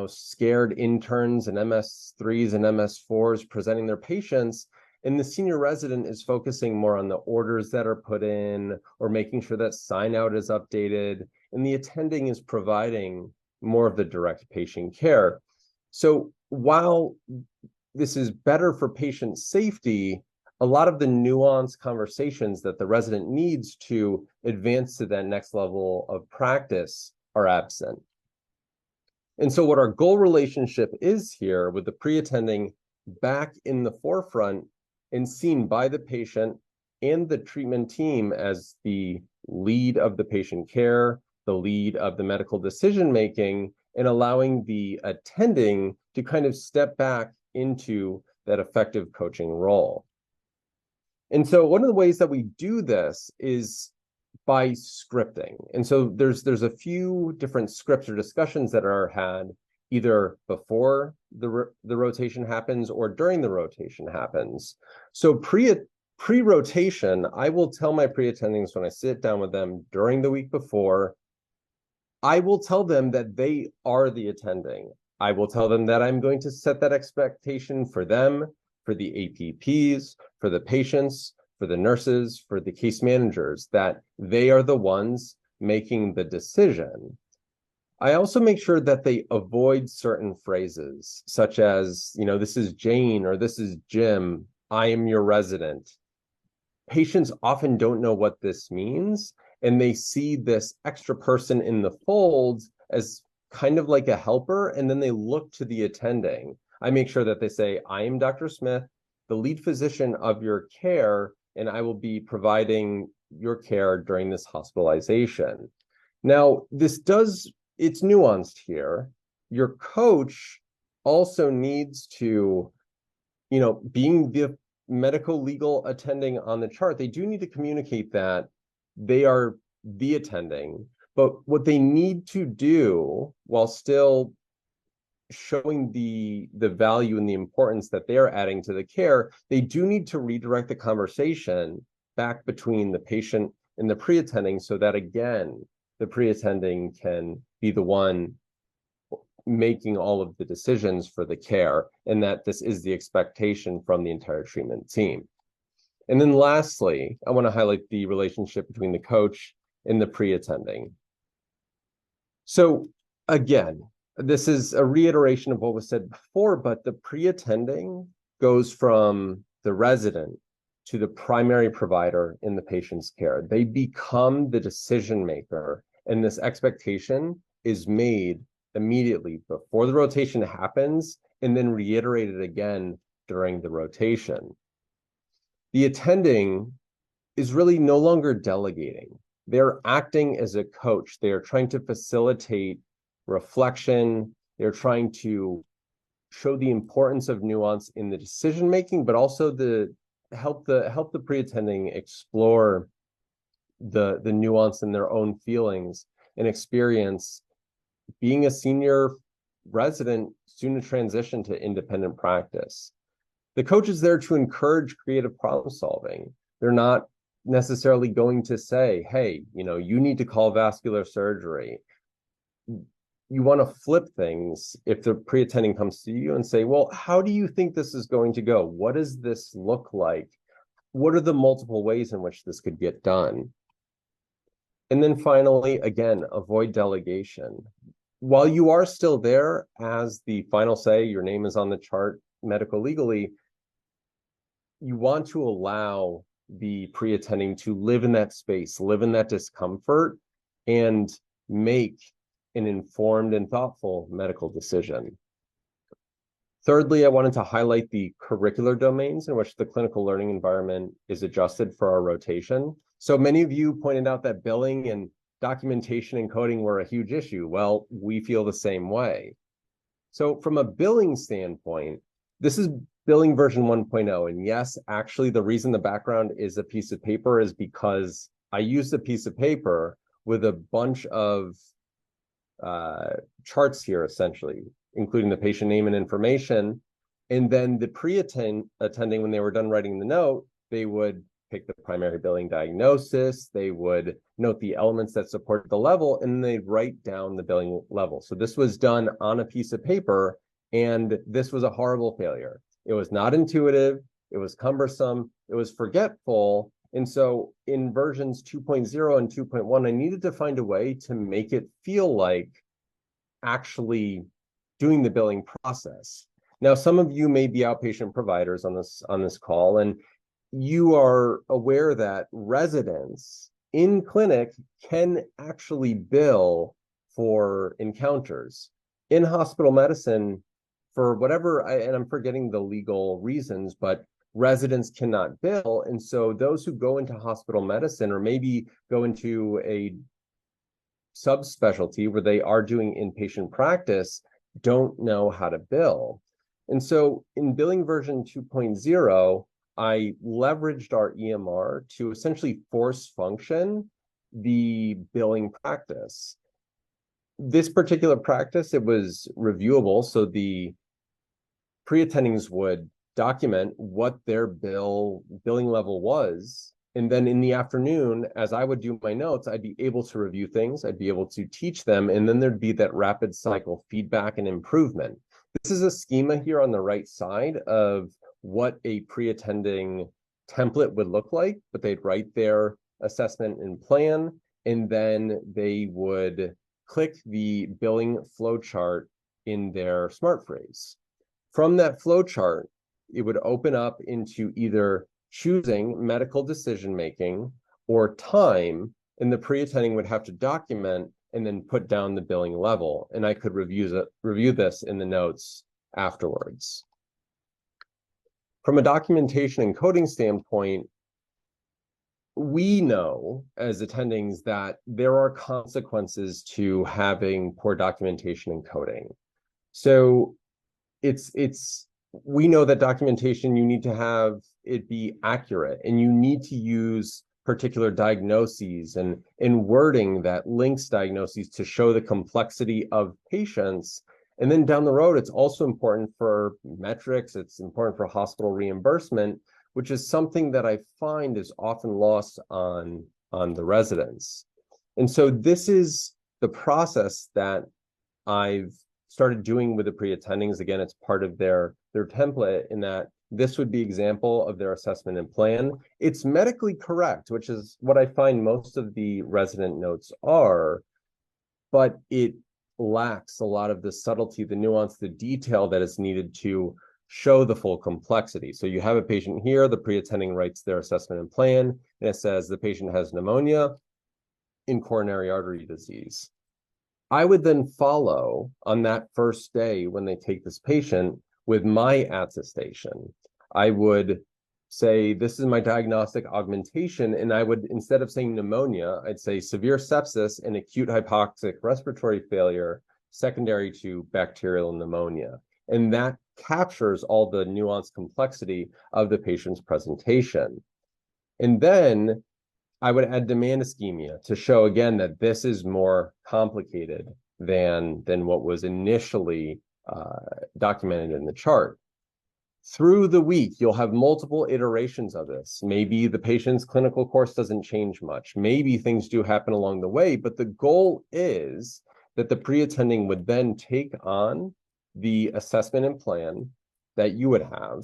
scared interns and MS3s and MS4s presenting their patients, and the senior resident is focusing more on the orders that are put in or making sure that sign out is updated, and the attending is providing more of the direct patient care. So while this is better for patient safety, a lot of the nuanced conversations that the resident needs to advance to that next level of practice are absent. And so what our goal relationship is here, with the pre-attending back in the forefront and seen by the patient and the treatment team as the lead of the patient care, the lead of the medical decision-making, and allowing the attending to kind of step back into that effective coaching role. And so one of the ways that we do this is by scripting. And so there's a few different scripts or discussions that are had either before the rotation happens or during the rotation happens. So pre-rotation, I will tell my pre-attendings when I sit down with them during the week before, I will tell them that they are the attending. I will tell them that I'm going to set that expectation for them, for the APPs, for the patients, for the nurses, for the case managers, that they are the ones making the decision. I also make sure that they avoid certain phrases, such as, this is Jane or this is Jim, I am your resident. Patients often don't know what this means, and they see this extra person in the fold as kind of like a helper, and then they look to the attending. I make sure that they say, I am Dr. Smith, the lead physician of your care, and I will be providing your care during this hospitalization. Now, it's nuanced here. Your coach also needs to, being the medical legal attending on the chart, they do need to communicate that they are the attending, but what they need to do while still showing the value and the importance that they're adding to the care, they do need to redirect the conversation back between the patient and the pre-attending so that, again, the pre-attending can be the one making all of the decisions for the care, and that this is the expectation from the entire treatment team. And then lastly, I want to highlight the relationship between the coach and the pre-attending. So again, this is a reiteration of what was said before, but the pre-attending goes from the resident to the primary provider in the patient's care. They become the decision maker, and this expectation is made immediately before the rotation happens and then reiterated again during the rotation. The attending is really no longer delegating. They're acting as a coach. They are trying to facilitate reflection. They're trying to show the importance of nuance in the decision making, but also help the pre-attending explore the nuance in their own feelings and experience being a senior resident soon to transition to independent practice. The coach is there to encourage creative problem solving. They're not necessarily going to say, hey, you need to call vascular surgery. You want to flip things if the pre-attending comes to you and say, well, how do you think this is going to go? What does this look like? What are the multiple ways in which this could get done? And then finally, again, avoid delegation. While you are still there as the final say, your name is on the chart medical legally, you want to allow the pre-attending to live in that space, live in that discomfort, and make an informed and thoughtful medical decision. Thirdly, I wanted to highlight the curricular domains in which the clinical learning environment is adjusted for our rotation. So many of you pointed out that billing and documentation and coding were a huge issue. Well, we feel the same way. So from a billing standpoint, this is billing version 1.0. And yes, actually, the reason the background is a piece of paper is because I used a piece of paper with a bunch of charts here, essentially, including the patient name and information. And then the attending, when they were done writing the note, they would pick the primary billing diagnosis, they would note the elements that support the level, and they'd write down the billing level. So this was done on a piece of paper, and this was a horrible failure. It was not intuitive, it was cumbersome, it was forgetful. And so in versions 2.0 and 2.1, I needed to find a way to make it feel like actually doing the billing process. Now, some of you may be outpatient providers on this call, and you are aware that residents in clinic can actually bill for encounters. In hospital medicine, for whatever, and I'm forgetting the legal reasons, but residents cannot bill. And so those who go into hospital medicine or maybe go into a subspecialty where they are doing inpatient practice don't know how to bill. And so in billing version 2.0, I leveraged our EMR to essentially force function the billing practice. This particular practice, it was reviewable, so the pre-attendings would document what their billing level was. And then in the afternoon, as I would do my notes, I'd be able to review things, I'd be able to teach them, and then there'd be that rapid cycle feedback and improvement. This is a schema here on the right side of what a pre-attending template would look like, but they'd write their assessment and plan, and then they would click the billing flowchart in their smart phrase. From that flowchart, it would open up into either choosing medical decision-making or time, and the pre-attending would have to document and then put down the billing level. And I could review this in the notes afterwards. From a documentation and coding standpoint, we know as attendings that there are consequences to having poor documentation and coding. So we know that documentation, you need to have it be accurate, and you need to use particular diagnoses and wording that links diagnoses to show the complexity of patients. And then down the road, it's also important for metrics, it's important for hospital reimbursement, which is something that I find is often lost on the residents. And so this is the process that I've started doing with the pre-attendings. Again, it's part of their template, in that this would be example of their assessment and plan. It's medically correct, which is what I find most of the resident notes are, but it lacks a lot of the subtlety, the nuance, the detail that is needed to show the full complexity. So you have a patient here, the pre-attending writes their assessment and plan, and it says the patient has pneumonia in coronary artery disease. I would then follow on that first day when they take this patient with my attestation. I would say, this is my diagnostic augmentation, and I would, instead of saying pneumonia, I'd say severe sepsis and acute hypoxic respiratory failure secondary to bacterial pneumonia. And that captures all the nuanced complexity of the patient's presentation. And then I would add demand ischemia to show again that this is more complicated than what was initially documented in the chart. Through the week, you'll have multiple iterations of this. Maybe the patient's clinical course doesn't change much. Maybe things do happen along the way, but the goal is that the pre-attending would then take on the assessment and plan that you would have,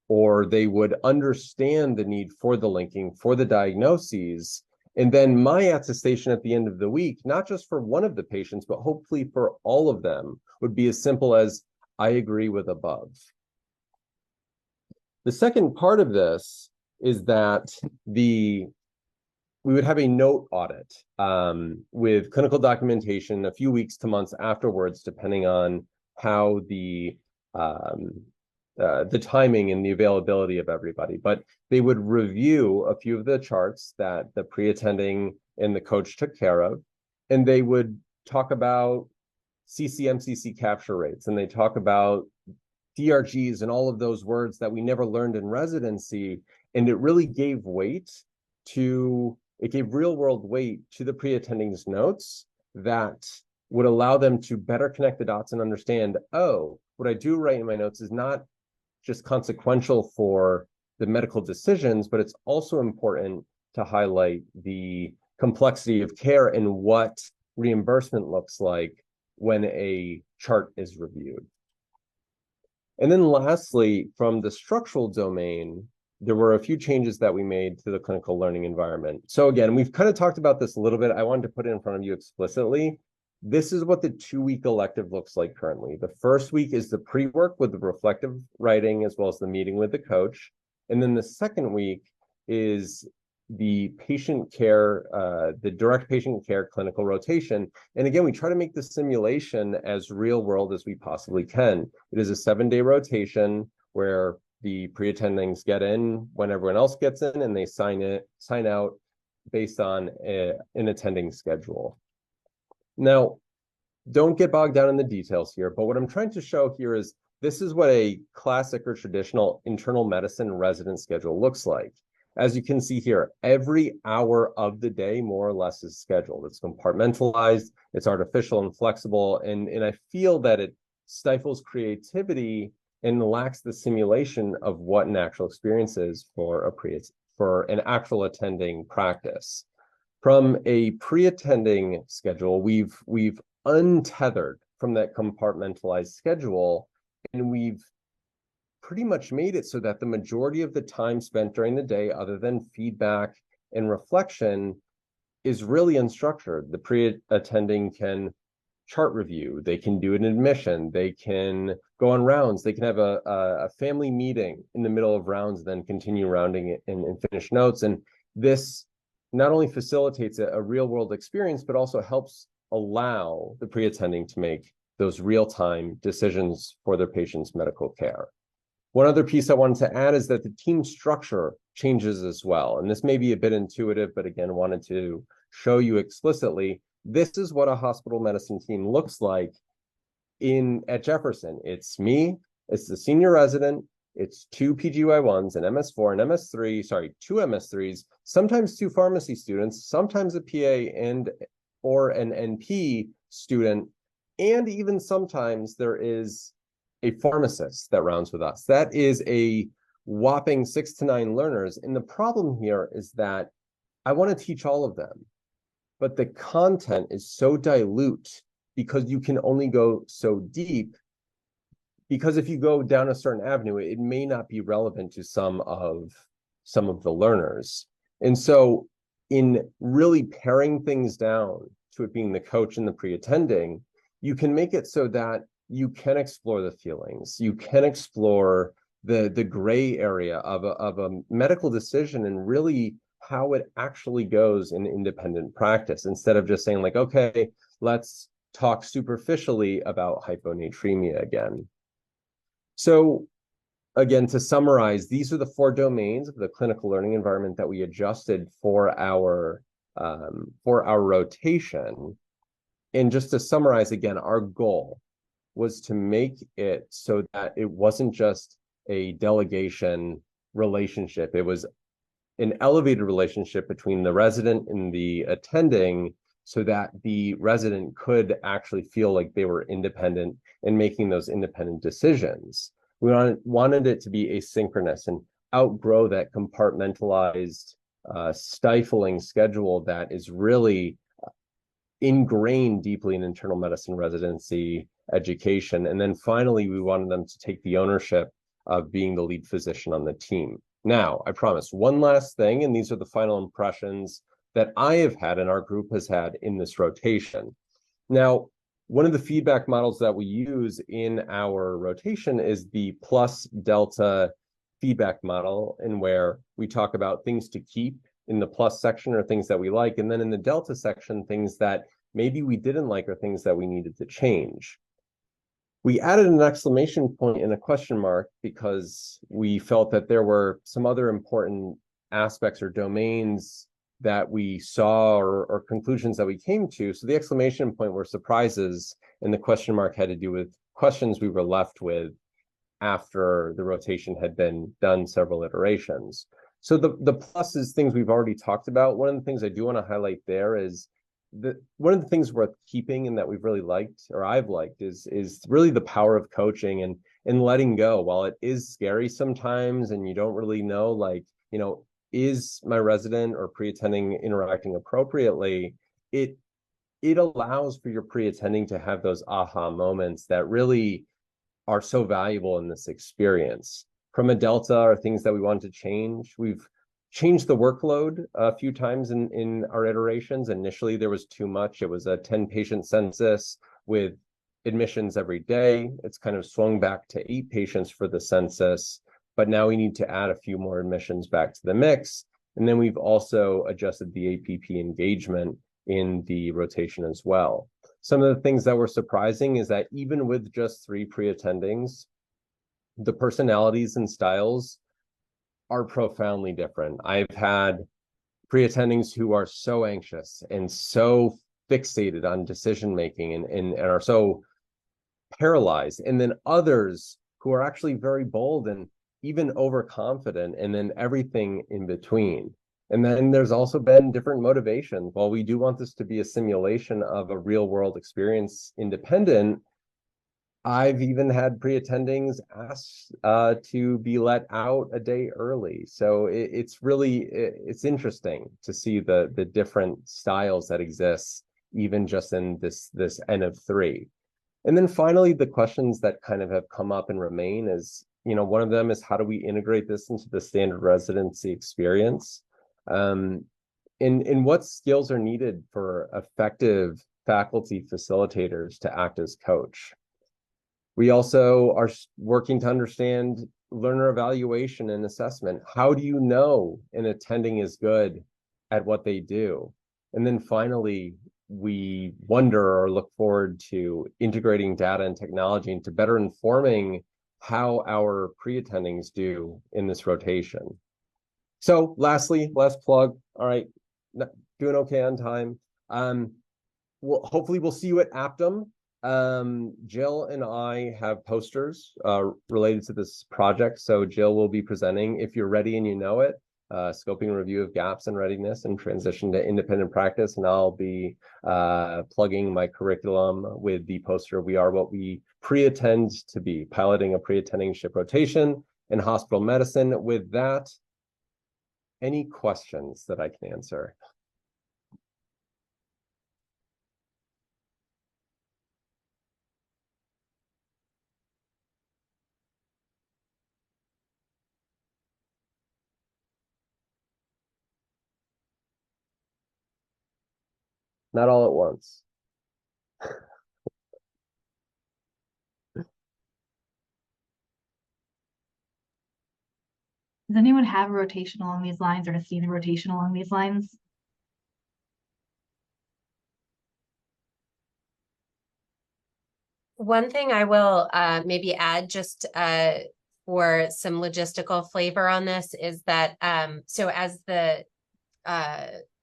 or they would understand the need for the linking, for the diagnoses. And then my attestation at the end of the week, not just for one of the patients, but hopefully for all of them, would be as simple as, I agree with above. The second part of this is that we would have a note audit with clinical documentation a few weeks to months afterwards, depending on how the timing and the availability of everybody. But they would review a few of the charts that the pre-attending and the coach took care of, and they would talk about CC-MCC capture rates, and they talk about DRGs and all of those words that we never learned in residency. And it really gave real world weight to the pre-attending's notes that would allow them to better connect the dots and understand, oh, what I do write in my notes is not just consequential for the medical decisions, but it's also important to highlight the complexity of care and what reimbursement looks like when a chart is reviewed. And then lastly, from the structural domain, there were a few changes that we made to the clinical learning environment. So again, we've kind of talked about this a little bit. I wanted to put it in front of you explicitly. This is what the 2-week elective looks like currently. The first week is the pre-work with the reflective writing, as well as the meeting with the coach. And then the second week is the patient care, the direct patient care clinical rotation. And again, we try to make the simulation as real world as we possibly can. It is a 7-day rotation where the pre-attendings get in when everyone else gets in, and they sign out based on an attending schedule. Now, don't get bogged down in the details here, but what I'm trying to show here is this is what a classic or traditional internal medicine resident schedule looks like. As you can see here, every hour of the day, more or less, is scheduled. It's compartmentalized, it's artificial and flexible, and I feel that it stifles creativity and lacks the simulation of what an actual experience is for an actual attending practice. From a pre-attending schedule, we've untethered from that compartmentalized schedule, and we've pretty much made it so that the majority of the time spent during the day, other than feedback and reflection, is really unstructured. The pre-attending can chart review, they can do an admission, they can go on rounds, they can have a family meeting in the middle of rounds, then continue rounding it and finish notes. And this not only facilitates a real world experience, but also helps allow the pre-attending to make those real-time decisions for their patient's medical care. One other piece I wanted to add is that the team structure changes as well. And this may be a bit intuitive, but again, wanted to show you explicitly, this is what a hospital medicine team looks like at Jefferson. It's me, it's the senior resident, it's 2 PGY1s, an MS4, an MS3, 2 MS3s, sometimes 2 pharmacy students, sometimes a PA or an NP student, and even sometimes there is a pharmacist that rounds with us. That is a whopping 6 to 9 learners. And the problem here is that I want to teach all of them, but the content is so dilute because you can only go so deep. Because if you go down a certain avenue, it may not be relevant to some of the learners. And so in really paring things down to it being the coach and the pre-attending, you can make it so that you can explore the feelings, you can explore the gray area of a medical decision and really how it actually goes in independent practice, instead of just saying like, okay, let's talk superficially about hyponatremia again. So again, to summarize, these are the 4 domains of the clinical learning environment that we adjusted for our rotation. And just to summarize again, our goal was to make it so that it wasn't just a delegation relationship. It was an elevated relationship between the resident and the attending so that the resident could actually feel like they were independent in making those independent decisions. We wanted it to be asynchronous and outgrow that compartmentalized, stifling schedule that is really ingrained deeply in internal medicine residency education. And then finally, we wanted them to take the ownership of being the lead physician on the team. Now, I promise one last thing, and these are the final impressions that I have had and our group has had in this rotation. Now, one of the feedback models that we use in our rotation is the plus delta feedback model, in where we talk about things to keep in the plus section or things that we like, and then in the delta section, things that maybe we didn't like or things that we needed to change. We added an exclamation point and a question mark because we felt that there were some other important aspects or domains that we saw or conclusions that we came to. So the exclamation point were surprises, and the question mark had to do with questions we were left with after the rotation had been done several iterations. So the plus is things we've already talked about. One of the things I do want to highlight there is one of the things worth keeping and that we've really liked, or I've liked, is really the power of coaching and letting go. While it is scary sometimes and you don't really know, like, you know, is my resident or pre-attending interacting appropriately, it allows for your pre-attending to have those aha moments that really are so valuable in this experience. From a delta are things that we want to change. We've changed the workload a few times in our iterations. Initially, there was too much. It was a 10-patient census with admissions every day. It's kind of swung back to 8 patients for the census, but now we need to add a few more admissions back to the mix. And then we've also adjusted the APP engagement in the rotation as well. Some of the things that were surprising is that even with just 3 pre-attendings, the personalities and styles are profoundly different. I've had pre-attendings who are so anxious and so fixated on decision-making and are so paralyzed. And then others who are actually very bold and even overconfident, and then everything in between. And then there's also been different motivations. While we do want this to be a simulation of a real world experience independent, I've even had pre-attendings ask to be let out a day early. So it's really, it's interesting to see the different styles that exist, even just in this N of 3. And then finally, the questions that kind of have come up and remain is, you know, one of them is, how do we integrate this into the standard residency experience? And what skills are needed for effective faculty facilitators to act as coach? We also are working to understand learner evaluation and assessment. How do you know an attending is good at what they do? And then finally, we wonder or look forward to integrating data and technology into better informing how our pre-attendings do in this rotation. So lastly, last plug. All right, doing okay on time. Hopefully we'll see you at Aptum. Jill and I have posters related to this project. So Jill will be presenting, if you're ready and you know it, scoping and review of gaps in readiness and transition to independent practice. And I'll be plugging my curriculum with the poster, We Are What We Pre-Attend to Be, piloting a pre-attending ship rotation in hospital medicine. With that, any questions that I can answer? Not all at once. Does anyone have a rotation along these lines or has seen a rotation along these lines? One thing I will maybe add just for some logistical flavor on this is that so as the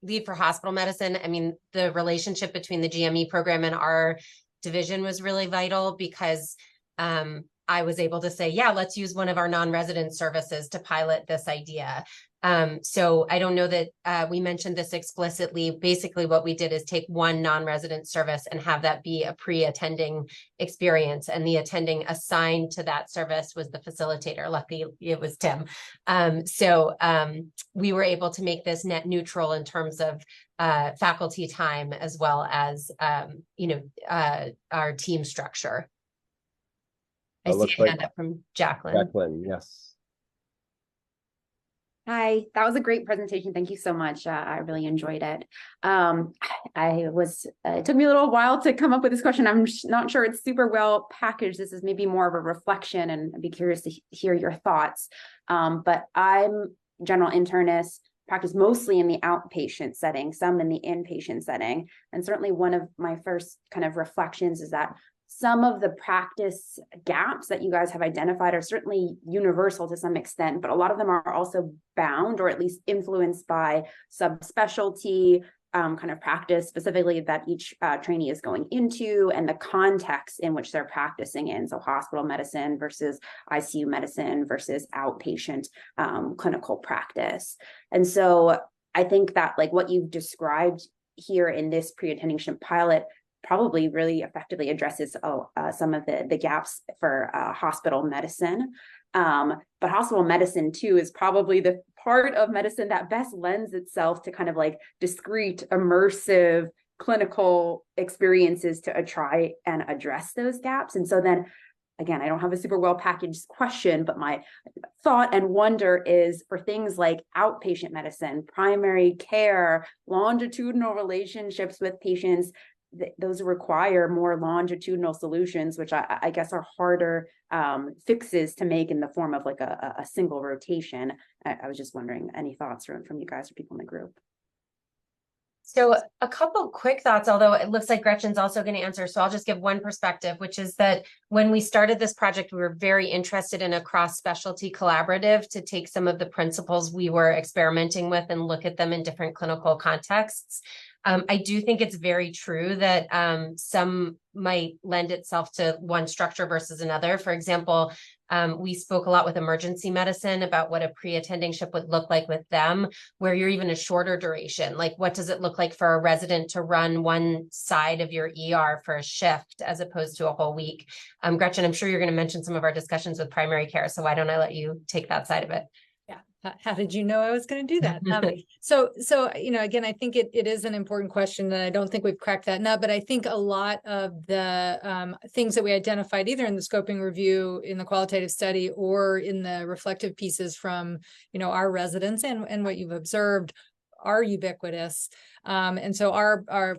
lead for hospital medicine, I mean, the relationship between the GME program and our division was really vital because I was able to say, yeah, let's use one of our non-resident services to pilot this idea. So I don't know that we mentioned this explicitly. Basically, what we did is take one non-resident service and have that be a pre-attending experience. And the attending assigned to that service was the facilitator. Luckily, it was Tim. We were able to make this net neutral in terms of faculty time as well as, our team structure. I see a hand up from Jacqueline. Jacqueline, yes. Hi, that was a great presentation. Thank you so much. I really enjoyed it. It took me a little while to come up with this question. I'm not sure it's super well packaged. This is maybe more of a reflection, and I'd be curious to hear your thoughts. But I'm general internist, practice mostly in the outpatient setting, some in the inpatient setting. And certainly one of my first kind of reflections is that some of the practice gaps that you guys have identified are certainly universal to some extent, but a lot of them are also bound or at least influenced by subspecialty kind of practice specifically that each trainee is going into and the context in which they're practicing in. So hospital medicine versus ICU medicine versus outpatient clinical practice. And so I think that like what you've described here in this pre-attendingship pilot probably really effectively addresses some of the gaps for hospital medicine. But hospital medicine too is probably the part of medicine that best lends itself to kind of like discrete, immersive clinical experiences to try and address those gaps. And so then again, I don't have a super well packaged question, but my thought and wonder is for things like outpatient medicine, primary care, longitudinal relationships with patients, those require more longitudinal solutions, which I guess are harder fixes to make in the form of like a single rotation. I was just wondering, any thoughts from you guys or people in the group? So a couple quick thoughts, although it looks like Gretchen's also going to answer. So I'll just give one perspective, which is that when we started this project, we were very interested in a cross-specialty collaborative to take some of the principles we were experimenting with and look at them in different clinical contexts. I do think it's very true that some might lend itself to one structure versus another. For example, we spoke a lot with emergency medicine about what a pre-attendingship would look like with them, where you're even a shorter duration. Like, what does it look like for a resident to run one side of your ER for a shift as opposed to a whole week? Gretchen, I'm sure you're going to mention some of our discussions with primary care. So why don't I let you take that side of it? How did you know I was going to do that? So, again, I think it is an important question, and I don't think we've cracked that nut, but I think a lot of the things that we identified either in the scoping review, in the qualitative study, or in the reflective pieces from, our residents and what you've observed are ubiquitous. And so our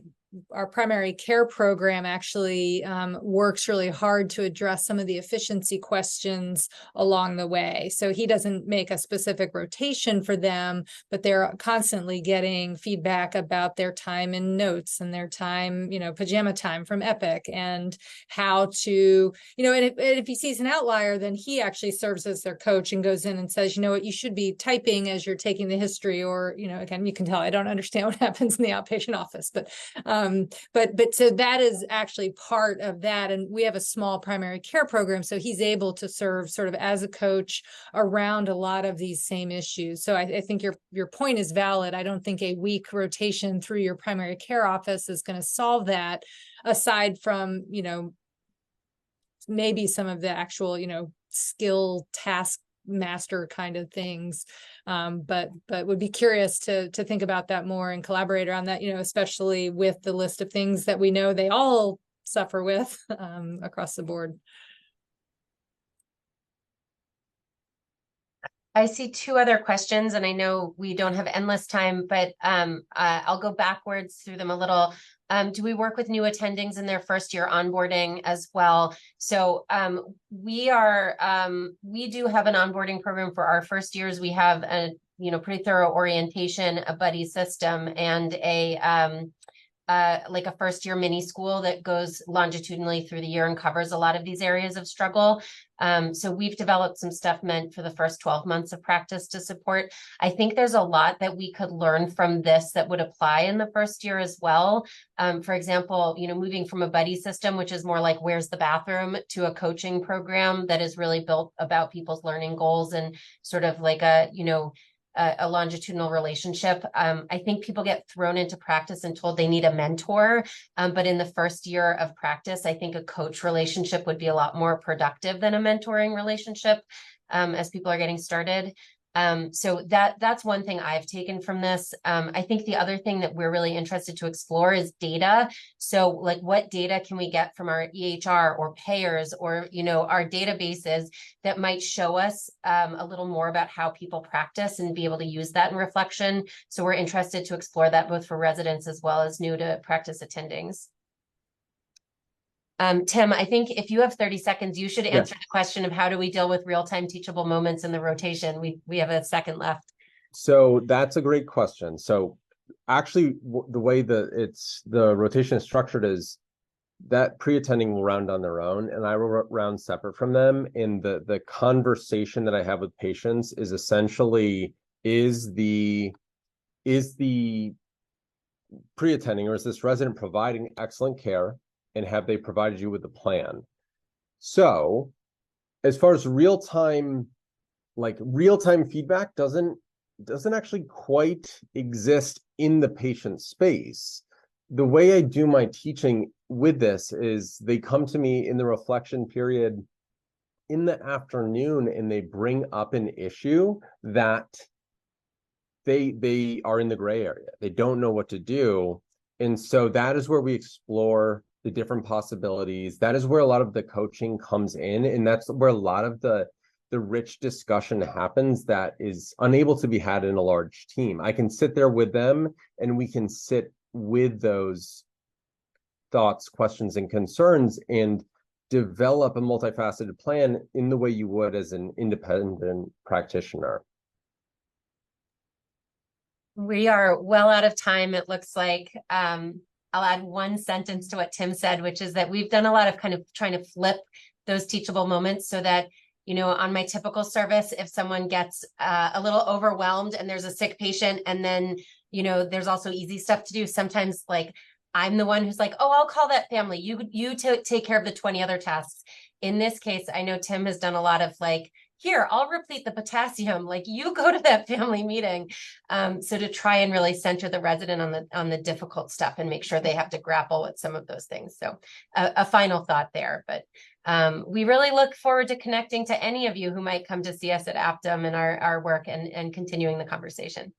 primary care program actually works really hard to address some of the efficiency questions along the way. So he doesn't make a specific rotation for them, but they're constantly getting feedback about their time in notes and their time, pajama time from Epic, and how to, and if he sees an outlier, then he actually serves as their coach and goes in and says, you know what, you should be typing as you're taking the history, or, again, you can tell I don't understand what happens in the outpatient office, but so that is actually part of that. And we have a small primary care program, so he's able to serve sort of as a coach around a lot of these same issues. So I think your point is valid. I don't think a week rotation through your primary care office is going to solve that, aside from, maybe some of the actual, skill task master kind of things, but would be curious to think about that more and collaborate around that, especially with the list of things that we know they all suffer with across the board. I see two other questions, and I know we don't have endless time, but I'll go backwards through them a little. Do we work with new attendings in their first year onboarding as well? So we do have an onboarding program for our first years. We have a pretty thorough orientation, a buddy system, and like a first year mini school that goes longitudinally through the year and covers a lot of these areas of struggle. So we've developed some stuff meant for the first 12 months of practice to support. I think there's a lot that we could learn from this that would apply in the first year as well. For example, moving from a buddy system, which is more like where's the bathroom, to a coaching program that is really built about people's learning goals and sort of like a, a longitudinal relationship. I think people get thrown into practice and told they need a mentor. But in the first year of practice, I think a coach relationship would be a lot more productive than a mentoring relationship as people are getting started. So that's one thing I've taken from this. I think the other thing that we're really interested to explore is data. So like what data can we get from our EHR or payers or, our databases that might show us a little more about how people practice and be able to use that in reflection. So we're interested to explore that both for residents as well as new to practice attendings. Tim, I think if you have 30 seconds, you should answer the question of how do we deal with real-time teachable moments in the rotation. We have a second left. So that's a great question. So actually, the way the rotation is structured is that pre-attending will round on their own, and I will round separate from them. And the conversation that I have with patients is essentially is the pre-attending or is this resident providing excellent care? And have they provided you with a plan? So as far as real-time feedback doesn't actually quite exist in the patient space. The way I do my teaching with this is they come to me in the reflection period in the afternoon and they bring up an issue that they are in the gray area. They don't know what to do. And so that is where we explore the different possibilities. That is where a lot of the coaching comes in. And that's where a lot of the rich discussion happens that is unable to be had in a large team. I can sit there with them and we can sit with those thoughts, questions, and concerns and develop a multifaceted plan in the way you would as an independent practitioner. We are well out of time, it looks like. I'll add one sentence to what Tim said, which is that we've done a lot of kind of trying to flip those teachable moments so that, on my typical service, if someone gets a little overwhelmed and there's a sick patient and then, there's also easy stuff to do. Sometimes like I'm the one who's like, oh, I'll call that family. You take care of the 20 other tasks. In this case, I know Tim has done a lot of like, here, I'll replete the potassium, like you go to that family meeting. So to try and really center the resident on the difficult stuff and make sure they have to grapple with some of those things. So a final thought there, but we really look forward to connecting to any of you who might come to see us at Aptum and our work and continuing the conversation.